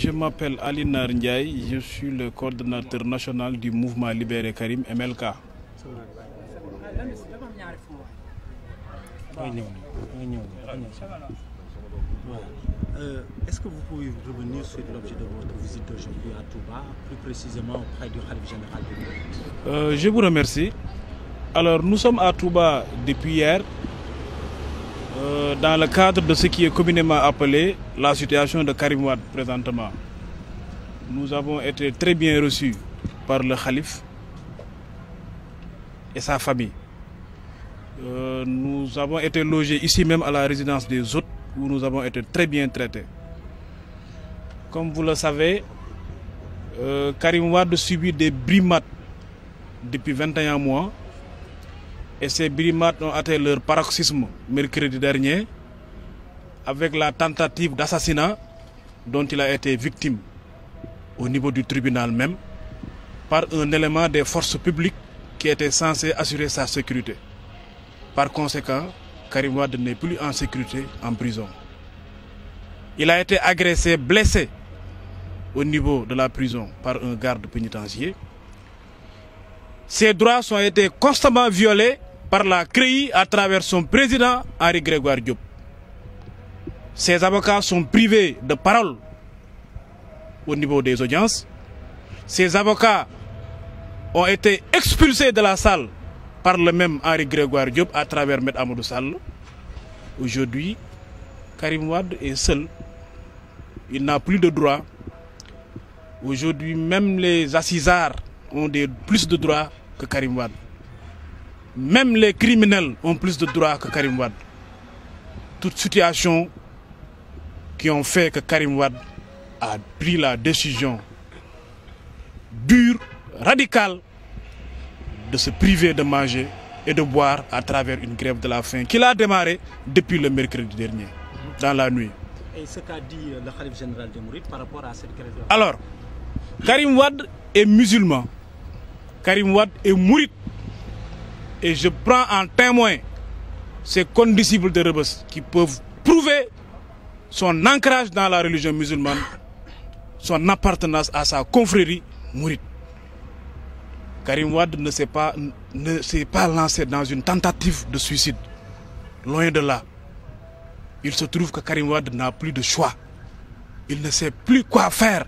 Je m'appelle Alinar Ndiaye, je suis le coordonnateur national du mouvement Libéré Karim MLK. Est-ce que vous pouvez revenir sur l'objet de votre visite d'aujourd'hui à Touba, plus précisément auprès du Khalife général des Mourides? Je vous remercie. Alors nous sommes à Touba depuis hier, dans le cadre de ce qui est communément appelé la situation de Karim Wade présentement. Nous avons été très bien reçus par le Khalife et sa famille. Nous avons été logés ici même à la résidence des hôtes où nous avons été très bien traités. Comme vous le savez, Karim Wade subit des brimades depuis 21 mois et ces brimades ont atteint leur paroxysme mercredi dernier avec la tentative d'assassinat dont il a été victime au niveau du tribunal même par un élément des forces publiques qui était censé assurer sa sécurité. Par conséquent, Karim Wade n'est plus en sécurité en prison. Il a été agressé, blessé au niveau de la prison par un garde pénitentiaire. Ses droits ont été constamment violés par la CREI à travers son président Henri Grégoire Diop. Ses avocats sont privés de parole au niveau des audiences. Ses avocats ont été expulsés de la salle par le même Henri Grégoire Diop à travers M. Amadou Sall. Aujourd'hui, Karim Wade est seul. Il n'a plus de droits. Aujourd'hui, même les assises-arts ont plus de droits que Karim Wade. Même les criminels ont plus de droits que Karim Wade. Toute situation qui ont fait que Karim Wade a pris la décision dure, radicale, de se priver de manger et de boire à travers une grève de la faim qu'il a démarré depuis le mercredi dernier, dans la nuit. Et ce qu'a dit le Khalife général des Mourides par rapport à cette grève? Alors, Karim Wade est musulman. Karim Wade est mouride. Et je prends en témoin ces condisciples de Rebeuss qui peuvent prouver son ancrage dans la religion musulmane, son appartenance à sa confrérie mouride. Karim Wade ne s'est pas lancé dans une tentative de suicide. Loin de là. Il se trouve que Karim Wade n'a plus de choix. Il ne sait plus quoi faire.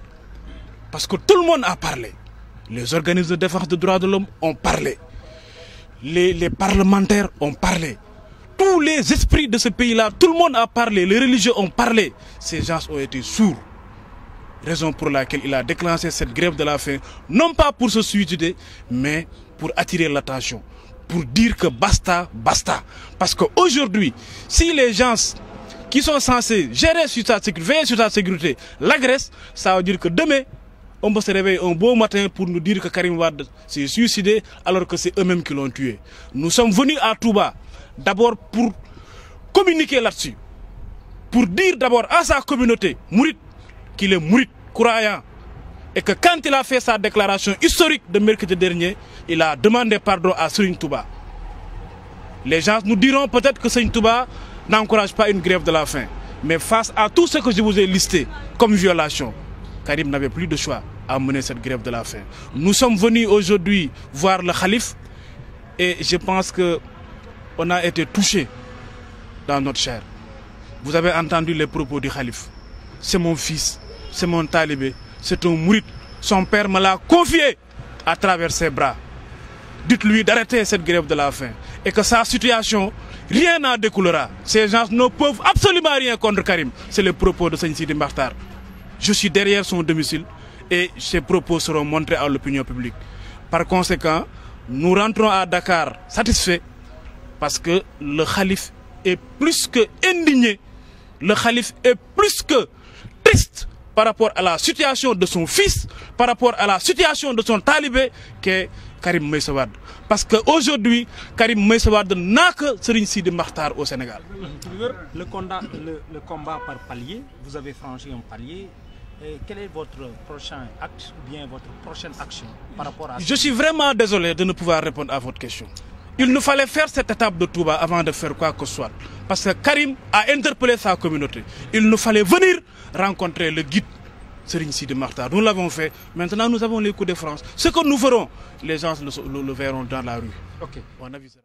Parce que tout le monde a parlé. Les organismes de défense des droits de l'homme ont parlé. Les parlementaires ont parlé. Tous les esprits de ce pays-là, tout le monde a parlé. Les religieux ont parlé. Ces gens ont été sourds. Raison pour laquelle il a déclenché cette grève de la faim, non pas pour se suicider, mais pour attirer l'attention, pour dire que basta, basta. Parce qu'aujourd'hui, si les gens qui sont censés gérer sur sa sécurité, veiller sur sa sécurité, l'agressent, ça veut dire que demain, on peut se réveiller un beau matin pour nous dire que Karim Wade s'est suicidé alors que c'est eux-mêmes qui l'ont tué. Nous sommes venus à Touba d'abord pour communiquer là-dessus, pour dire d'abord à sa communauté mouride qu'il est mouride, croyant, et que quand il a fait sa déclaration historique de mercredi dernier, il a demandé pardon à Serigne Touba. Les gens nous diront peut-être que Serigne Touba n'encourage pas une grève de la faim, mais face à tout ce que je vous ai listé comme violation, Karim n'avait plus de choix à mener cette grève de la faim. Nous sommes venus aujourd'hui voir le Khalife et je pense qu'on a été touchés dans notre chair. Vous avez entendu les propos du Khalife. C'est mon fils, c'est mon talibé, c'est un mouride. Son père me l'a confié à travers ses bras. Dites-lui d'arrêter cette grève de la faim et que sa situation, rien n'en découlera. Ces gens ne peuvent absolument rien contre Karim. C'est le propos de Seigne Sidi Makhtar. Je suis derrière son domicile et ces propos seront montrés à l'opinion publique. Par conséquent, nous rentrons à Dakar satisfaits parce que le Khalife est plus que indigné. Le Khalife est plus que triste par rapport à la situation de son fils, par rapport à la situation de son talibé qu'est Karim Meïssa Wade. Parce qu'aujourd'hui, Karim Meïssa Wade n'a que Serigne Sidi Makhtar au Sénégal. Le combat par palier, vous avez franchi un palier. Et quel est votre prochain acte ou bien votre prochaine action par rapport à ça? Je suis vraiment désolé de ne pouvoir répondre à votre question. Il nous fallait faire cette étape de Touba avant de faire quoi que ce soit. Parce que Karim a interpellé sa communauté. Il nous fallait venir rencontrer le guide Serigne Sidi Makhtar. Nous l'avons fait. Maintenant, nous avons les coups de France. Ce que nous ferons, les gens le verront dans la rue. Ok. On avisera.